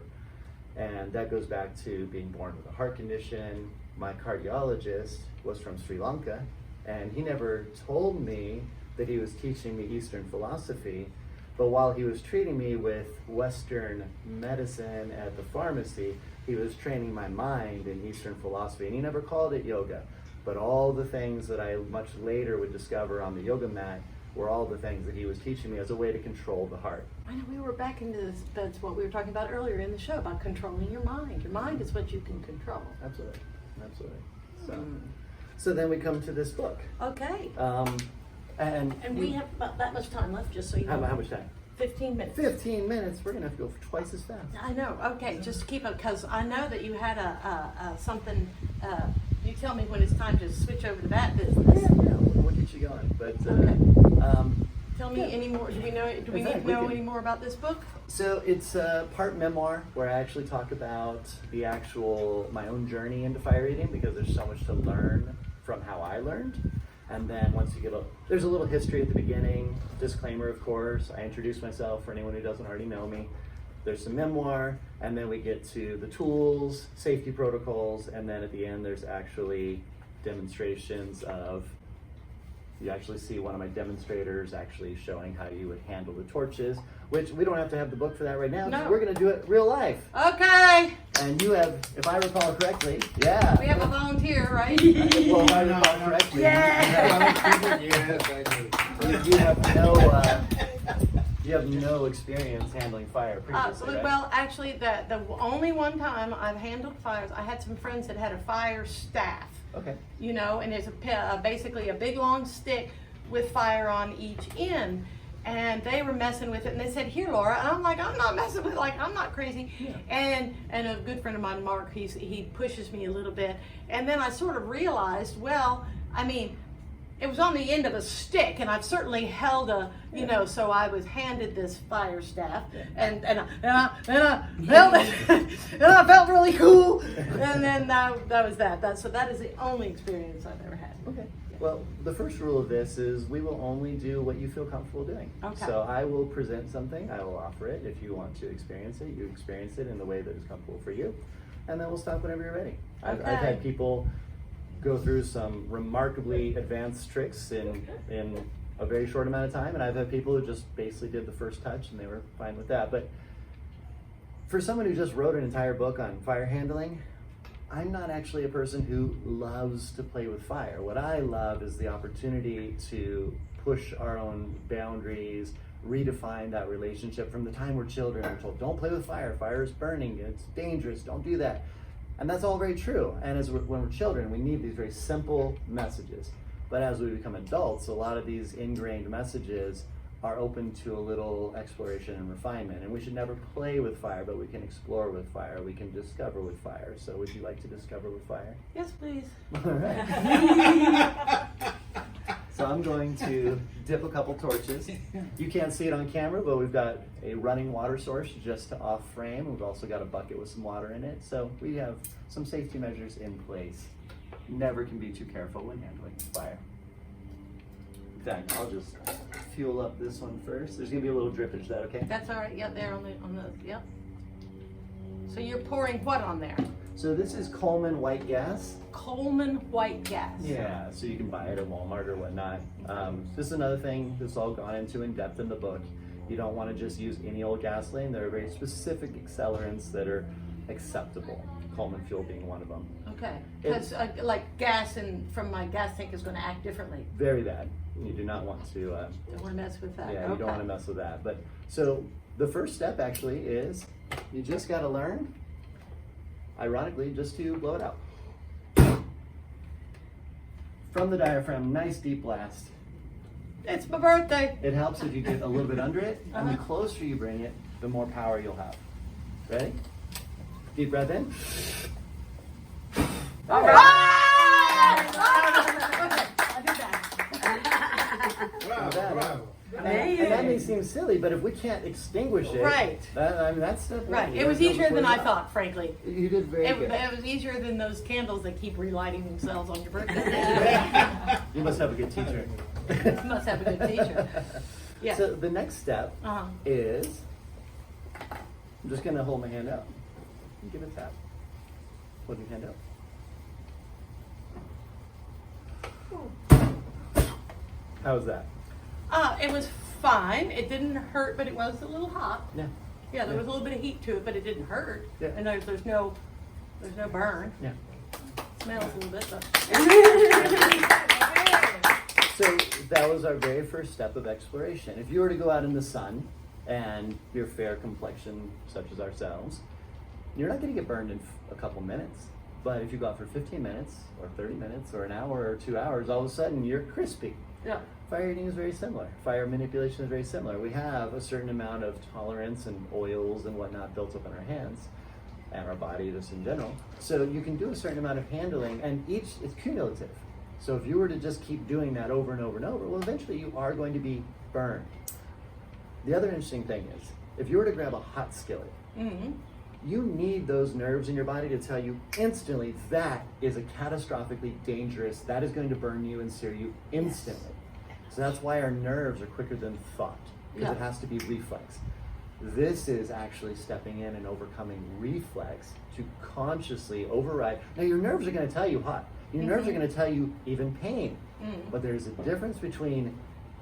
And that goes back to being born with a heart condition. My cardiologist was from Sri Lanka, and he never told me that he was teaching me Eastern philosophy, but while he was treating me with Western medicine at the pharmacy, he was training my mind in Eastern philosophy, and he never called it yoga. But all the things that I much later would discover on the yoga mat were all the things that he was teaching me as a way to control the heart. I know we were back into this. That's what we were talking about earlier in the show about controlling your mind. Your mind is what you can control. Absolutely. So then we come to this book. Okay. And we have about that much time left, just so you know. how much time? 15 minutes. 15 minutes. We're gonna have to go twice as fast. I know. Okay, just keep it because I know that you had something. You tell me when it's time to switch over to that business. Yeah, we'll get you going. But Tell me any more. Do we need to know any more about this book? So it's part memoir where I actually talk about my own journey into fire eating, because there's so much to learn from how I learned. And then once you there's a little history at the beginning, disclaimer of course, I introduce myself for anyone who doesn't already know me. There's some memoir, and then we get to the tools, safety protocols, and then at the end there's actually demonstrations you actually see one of my demonstrators actually showing how you would handle the torches, which we don't have to have the book for that right now, because we're gonna do it real life. Okay. And you have, if I recall correctly, We have a volunteer, right? well, if I recall correctly, you have no experience handling fire previously, right? Well, actually, the only one time I've handled fires, I had some friends that had a fire staff. Okay. And it's basically a big long stick with fire on each end. And they were messing with it, and they said, "Here, Laura." And I'm like, "I'm not messing with it. Like, I'm not crazy." Yeah. And a good friend of mine, Mark, he pushes me a little bit. And then I sort of realized, well, I mean, it was on the end of a stick, and I've certainly held so I was handed this fire staff, and I held it, and I felt really cool, and then that was that. That is the only experience I've ever had. Okay. Well, the first rule of this is we will only do what you feel comfortable doing. Okay. So I will present something, I will offer it. If you want to experience it, you experience it in the way that is comfortable for you, and then we'll stop whenever you're ready. Okay. I've had people go through some remarkably advanced tricks in a very short amount of time, and I've had people who just basically did the first touch and they were fine with that. But for someone who just wrote an entire book on fire handling, I'm not actually a person who loves to play with fire. What I love is the opportunity to push our own boundaries, redefine that relationship. From the time we're children, we're told, don't play with fire, fire is burning, it's dangerous, don't do that. And that's all very true. And when we're children, we need these very simple messages. But as we become adults, a lot of these ingrained messages are open to a little exploration and refinement. And we should never play with fire, but we can explore with fire. We can discover with fire. So would you like to discover with fire? Yes, please. All right. So I'm going to dip a couple torches. You can't see it on camera, but we've got a running water source just off frame. We've also got a bucket with some water in it. So we have some safety measures in place. Never can be too careful when handling fire. In fact, I'll just fuel up this one first. There's gonna be a little drippage, is that okay? That's all right. Yeah, there on the yep. So you're pouring what on there? So this is Coleman white gas. Coleman white gas. Yeah, so you can buy it at Walmart or whatnot. This is another thing that's all gone into in depth in the book. You don't want to just use any old gasoline. There are very specific accelerants that are acceptable. Coleman fuel being one of them. Okay, because like gas from my gas tank is going to act differently. Very bad. You do not want to. Don't want to mess with that. Yeah, you don't want to mess with that. But so the first step actually is you just got to learn, ironically, just to blow it out. From the diaphragm, nice deep blast. It's my birthday. It helps if you get a little bit under it, and the closer you bring it, the more power you'll have. Ready? Deep breath in. All right. Okay, I did that. Bravo. And that may seem silly, but if we can't extinguish it, Right. That's step one. Right. You It was gotta know easier than before I you thought, frankly. You did very good. It was easier than those candles that keep relighting themselves on your birthday. You must have a good teacher. You must have a good teacher. Yeah. So the next step Uh-huh. is, I'm just gonna hold my hand out. Give it a tap. Hold your hand out. How was that? It was fine. It didn't hurt, but it was a little hot. Yeah. Yeah, there was a little bit of heat to it, but it didn't hurt. Yeah. And there's no burn. Yeah. Smells a little bit, but. So that was our very first step of exploration. If you were to go out in the sun and you're fair complexion, such as ourselves, you're not going to get burned in a couple minutes. But if you go out for 15 minutes or 30 minutes or an hour or 2 hours, all of a sudden you're crispy. Yeah. Fire eating is very similar. Fire manipulation is very similar. We have a certain amount of tolerance and oils and whatnot built up in our hands and our body just in general. So you can do a certain amount of handling, and it's cumulative. So if you were to just keep doing that over and over and over, well, eventually you are going to be burned. The other interesting thing is, if you were to grab a hot skillet, Mm-hmm. you need those nerves in your body to tell you instantly that is a catastrophically dangerous, that is going to burn you and sear you instantly. So that's why our nerves are quicker than thought, because it has to be reflex. This is actually stepping in and overcoming reflex to consciously override. Now your nerves are going to tell you hot. Your nerves are going to tell you even pain. But there's a difference between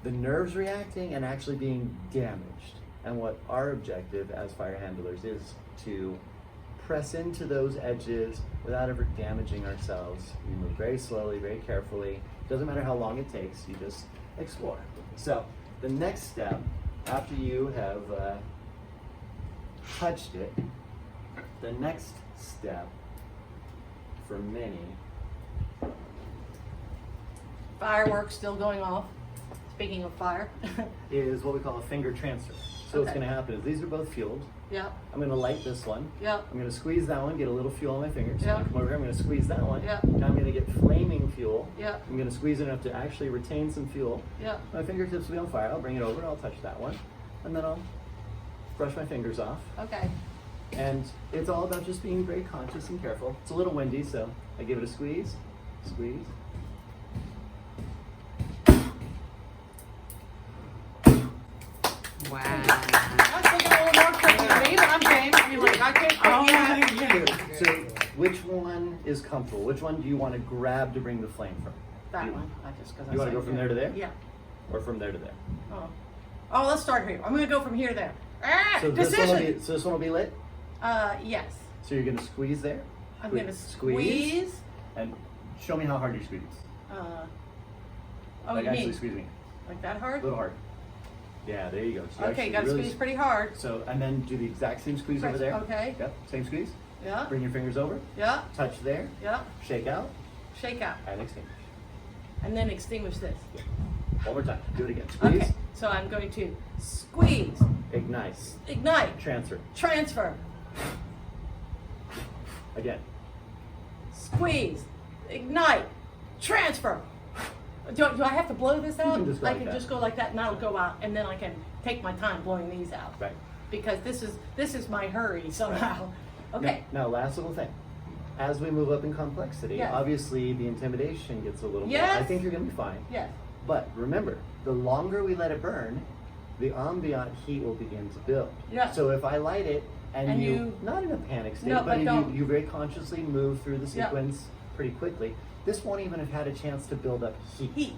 the nerves reacting and actually being damaged. And what our objective as fire handlers is to press into those edges without ever damaging ourselves. We move very slowly, very carefully. Doesn't matter how long it takes, you just explore. So the next step, after you have touched it, the next step for many, Fireworks still going off. Speaking of fire. is what we call a finger transfer. So what's Okay. going to happen is these are both fueled. Yep. I'm going to light this one. Yep. I'm going to squeeze that one, get a little fuel on my fingers. Yeah. Come over here, I'm going to squeeze that one. Yeah. Now I'm going to get flaming fuel. Yep. I'm going to squeeze it enough to actually retain some fuel. Yep. My fingertips will be on fire. I'll bring it over, I'll touch that one. And then I'll brush my fingers off. Okay. And it's all about just being very conscious and careful. It's a little windy, so I give it a squeeze, squeeze. Wow. That's taking a little more quick than me, but I'm game. I mean, like, I can't quit yet. So which one is comfortable? Which one do you want to grab to bring the flame from? That one. I just because You want to go from there to there? Yeah. Or from there to there? Oh, let's start here. I'm going to go from here to there. Ah, So this decision. one will be lit? Yes. So you're going to squeeze there? I'm going to squeeze. And show me how hard you squeeze. Oh, Like you actually mean squeeze me. like that A hard? little hard. Yeah, there you go. So Okay, actually got to really squeeze pretty hard. So, and then do the exact same squeeze over there. Okay. Yep, same squeeze. Yeah. Bring your fingers over. Yeah. Touch there. Yeah. Shake out. Shake out. And extinguish. And then extinguish this. One more time. Do it again. Squeeze. Okay. So I'm going to squeeze. Ignite. Ignite. Transfer. Transfer. Again. Squeeze. Ignite. Transfer. Do I have to blow this out? can just go I like can that. just go like that and that'll go out and then I can take my time blowing these out. Right. Because this is my hurry somehow. Okay. Now, last little thing. As we move up in complexity, Yes. obviously the intimidation gets a little Yes. more. I think you're going to be fine. Yes. But remember, the longer we let it burn, the ambient heat will begin to build. Yeah. So if I light it and, And you, you- not in a panic state, No, but but if don't. you very consciously move through the Yeah. sequence pretty quickly, this won't even have had a chance to build up heat. Heat.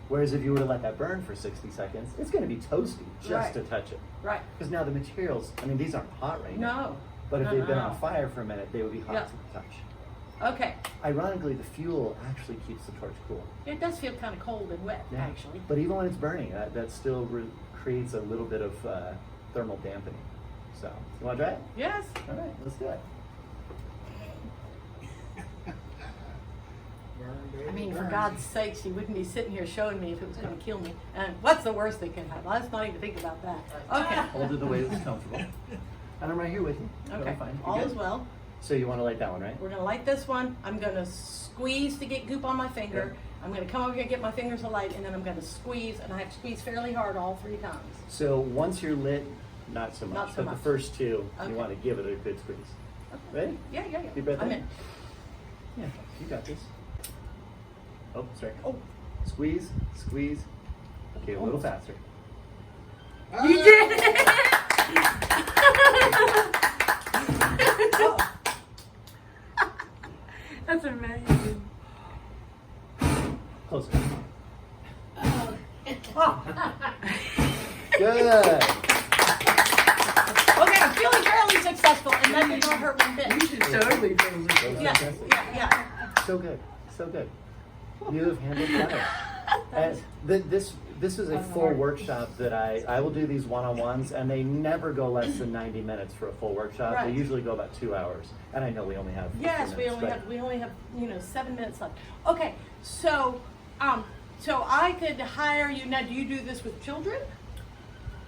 Whereas if you were to let that burn for 60 seconds, it's going to be toasty just Right. to touch it. Right. Because now the materials, I mean, these aren't hot right now. No. But if No, they've no, been no. on fire for a minute, they would be hot Yeah. to the touch. Okay. Ironically, the fuel actually keeps the torch cool. It does feel kind of cold and wet, actually. But even when it's burning, that still creates a little bit of thermal dampening. So, you want to try it? Yes. All right, let's do it. I mean, for God's sakes, you wouldn't be sitting here showing me if it was going to kill me. And what's the worst that can happen? Let's not even think about that. Okay. Hold it the way that's comfortable. And I'm right here with you. Okay. Really fine. You All good? is well. So you want to light that one, right? We're going to light this one. I'm going to squeeze to get goop on my finger. I'm going to come over here and get my fingers alight, and then I'm going to squeeze, and I have to squeeze fairly hard all 3 times. So once you're lit, not so much. Not so but much. the first 2, Okay. you want to give it a good squeeze. Okay. Ready? Yeah, yeah, yeah. Deep breath I'm in. in. Yeah, you got this. Oh, sorry. Oh. Squeeze, squeeze. Okay, a little faster. You did it! That's amazing. Closer. Oh. Good. Okay, I'm feeling fairly successful, and that did not hurt one bit. Totally feel That was Yeah, fantastic. yeah. So good, so good. You have handled that. And this is a full workshop that I will do these one-on-ones, and they never go less than 90 minutes for a full workshop. Right. They usually go about 2 hours, and I know we only have 15 Yes, we minutes, only have 7 minutes left. Okay, so I could hire you. Now, do you do this with children?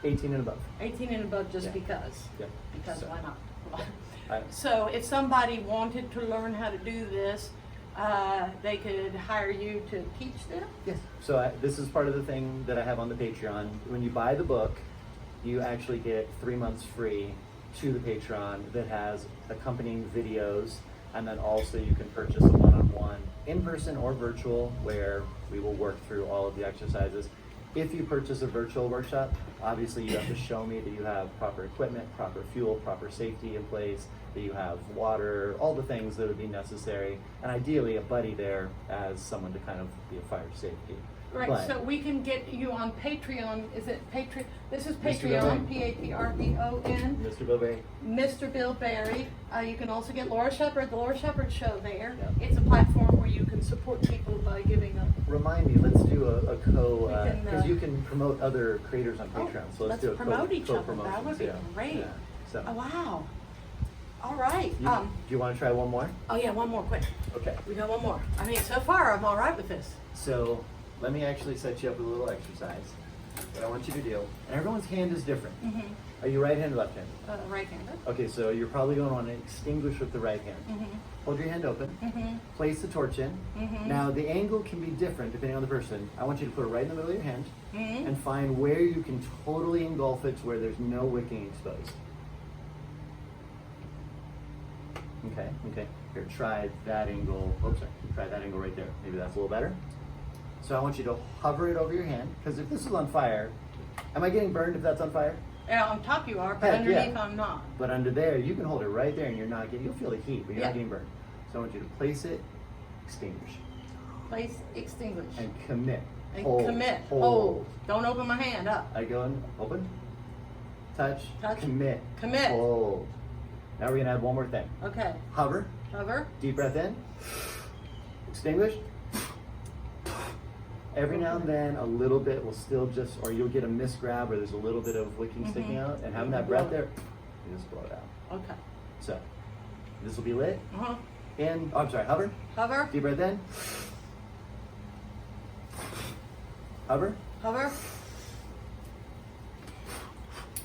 18 and above. 18 and above, just Yeah. because. Yeah. Because So- why not? I- So if somebody wanted to learn how to do this, they could hire you to teach them? Yes. So this is part of the thing that I have on the Patreon. When you buy the book, you actually get 3 months free to the Patreon that has accompanying videos, and then also you can purchase a one-on-one, in-person or virtual, where we will work through all of the exercises. If you purchase a virtual workshop, obviously you have to show me that you have proper equipment, proper fuel, proper safety in place, that you have water, all the things that would be necessary, and ideally a buddy there as someone to kind of be a fire safety. Right, But- so we can get you on Patreon. Is it Patreon? This is Mr. Patreon, Bilberry. Patreon. Mr. Bilberry. Mr. Bill Barry. You can also get Laura Shepard, the Laura Shepard Show there. Yeah. It's a platform where you can support people by giving up. Remind me, let's do a co, We can, because you can promote other creators on Oh, Patreon, so let's do a promote each other. co-promotions. That would be yeah. great. Yeah. So, Oh, wow. All right. do you want to try one more? Oh yeah, one more, quick. Okay. We got one more. I mean, so far I'm all right with this. So let me actually set you up with a little exercise that I want you to do. And everyone's hand is different. Mm-hmm. Are you right-handed, left-handed? Right-handed. Okay, so you're probably going to want to extinguish with the right hand. Mm-hmm. Hold your hand open. Mm-hmm. Place the torch in. Mhm. Now the angle can be different depending on the person. I want you to put it right in the middle of your hand Mhm. and find where you can totally engulf it to where there's no wicking exposed. Okay, okay. Here, try that angle. Oops, sorry. Try that angle right there. Maybe that's a little better. So I want you to hover it over your hand, because if this is on fire, am I getting burned if that's on fire? Yeah, on top you are, but Heck, yeah. underneath I'm not. But under there, you can hold it right there and you're not getting, you'll feel the heat, but you're Yeah. not getting burned. So I want you to place it, extinguish, Place, extinguish. and commit. And Hold, commit. hold. Don't open my hand up. I go in, open, touch, Touch. commit, Commit. hold. Now we're gonna add one more thing. Okay. Hover, Hover. deep breath in, extinguish. Every now and then, a little bit will still just, or you'll get a misgrab where there's a little bit of wicking sticking Mhm. out, and having that Blow breath it. there, you just blow it out. Okay. So, This will be lit. Uh-huh. In, oh, I'm sorry, hover. Hover. Deep breath in. Hover. Hover.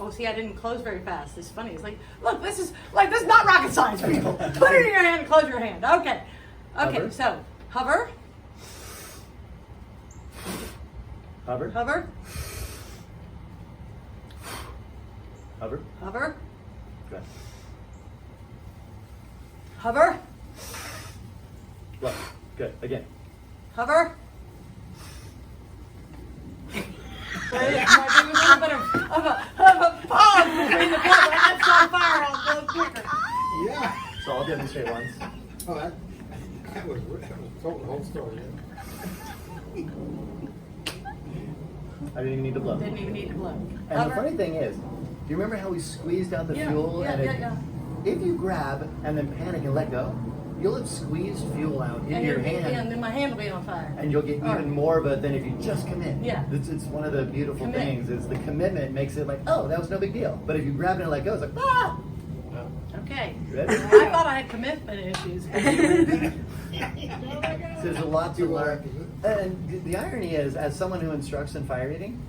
Oh, see, I didn't close very fast. It's funny. It's like, look, this is not rocket science, people. Put it in your hand and close your hand. Okay. Okay, Hover. so hover. Hover. Hover. Hover. Hover. Good. Hover. Look. Good. Again. Hover. Might be a little bit of a pause between the blood. When it's on fire, I'll go quicker. Yeah. So I'll demonstrate once. Oh, that was told the whole story. I didn't even need to blow. Didn't even need to blow. And the Hover. funny thing is, do you remember how we squeezed out the Yeah, fuel? yeah, and yeah. If you grab and then panic and let go, you'll have squeezed fuel out in And your your hand. and then my hand will be on fire. And you'll get even more of it than if you just commit. Yeah. It's one of the beautiful Commit. things is the commitment makes it like, oh, that was no big deal. But if you grab it and let go, it's like, ah! Okay. Ready? I thought I had commitment issues. So there's a lot to learn. And the irony is, as someone who instructs in fire eating,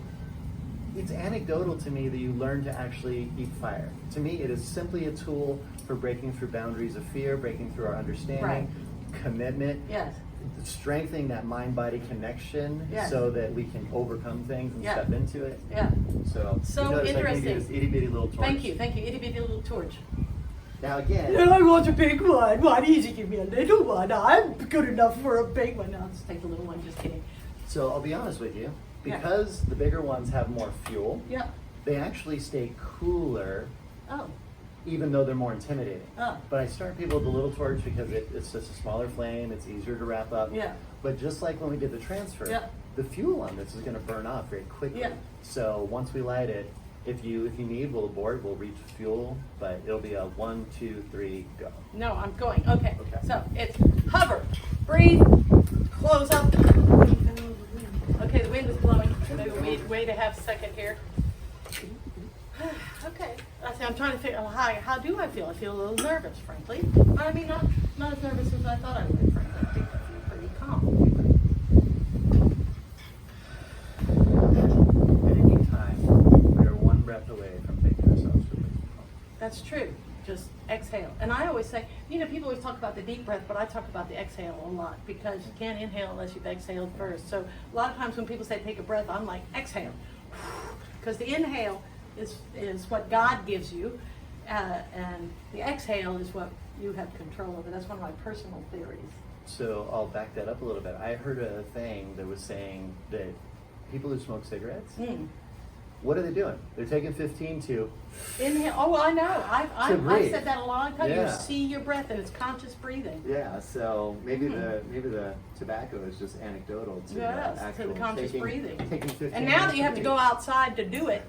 it's anecdotal to me that you learn to actually eat fire. To me, it is simply a tool for breaking through boundaries of fear, breaking through our understanding, Right. commitment, Yes. strengthening that mind-body connection Yes. so that we can overcome things and Yeah. step into it. Yeah. So, So you notice I can interesting. do this itty-bitty little torch. Thank you. Thank you. Itty bitty little torch. Now again, I want a big one. Why don't you give me a little one? I'm good enough for a big one. I'll just take the little one. Just kidding. so I'll be honest with you, Yeah. because the bigger ones have more fuel, Yeah. they actually stay cooler Oh. even though they're more intimidating. Oh. But I start people with the little torch because it's just a smaller flame, it's easier to wrap up. Yeah. But just like when we did the transfer, Yeah. the fuel on this is going to burn off very quickly. Yeah. So once we light it, if you need, we'll abort, we'll reach fuel, but it'll be a 1, 2, 3, go. No, I'm going. Okay. Okay. So it's hover, breathe, close up. Okay, the wind is blowing. Maybe wait a half second here. Okay. I'm trying to figure out how do I feel? I feel a little nervous, frankly. But I mean, not as nervous as I thought I would, frankly. I think I feel pretty calm. At any time, we are one breath away from taking ourselves to a place of calm. That's true. Just exhale. And I always say, people always talk about the deep breath, but I talk about the exhale a lot because you can't inhale unless you've exhaled first. So a lot of times when people say take a breath, I'm like, exhale. Because the inhale is what God gives you, and the exhale is what you have control over. That's one of my personal theories. So I'll back that up a little bit. I heard a thing that was saying that people who smoke cigarettes, what are they doing? They're taking 15 to Inhale. Oh, I know. I've breathe. said that a long time. Yeah. You see your breath, and it's conscious breathing. Yeah, so maybe the tobacco is just anecdotal to Yes, the to actual the conscious breathing. Taking 15 And now that minutes you have to breathe. go outside to do it,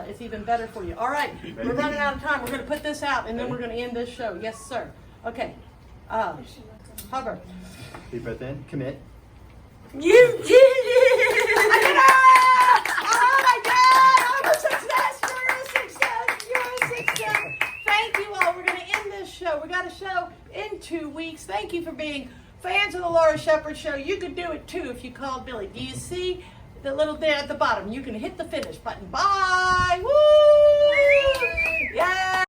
it's even better for you. All right, we're running out of time. We're going to put this out, and then we're going to end this show. Yes, sir. Okay. Hover. Deep breath in, commit. You did it! I did it! Oh my God! I'm a success! You're a success! You're a success! Thank you all. We're going to end this show. We got a show in 2 weeks. Thank you for being fans of the Laura Shepherd Show. You could do it too if you called Billy. Do you see the little there at the bottom? You can hit the finish button. Bye! Woo! Yeah!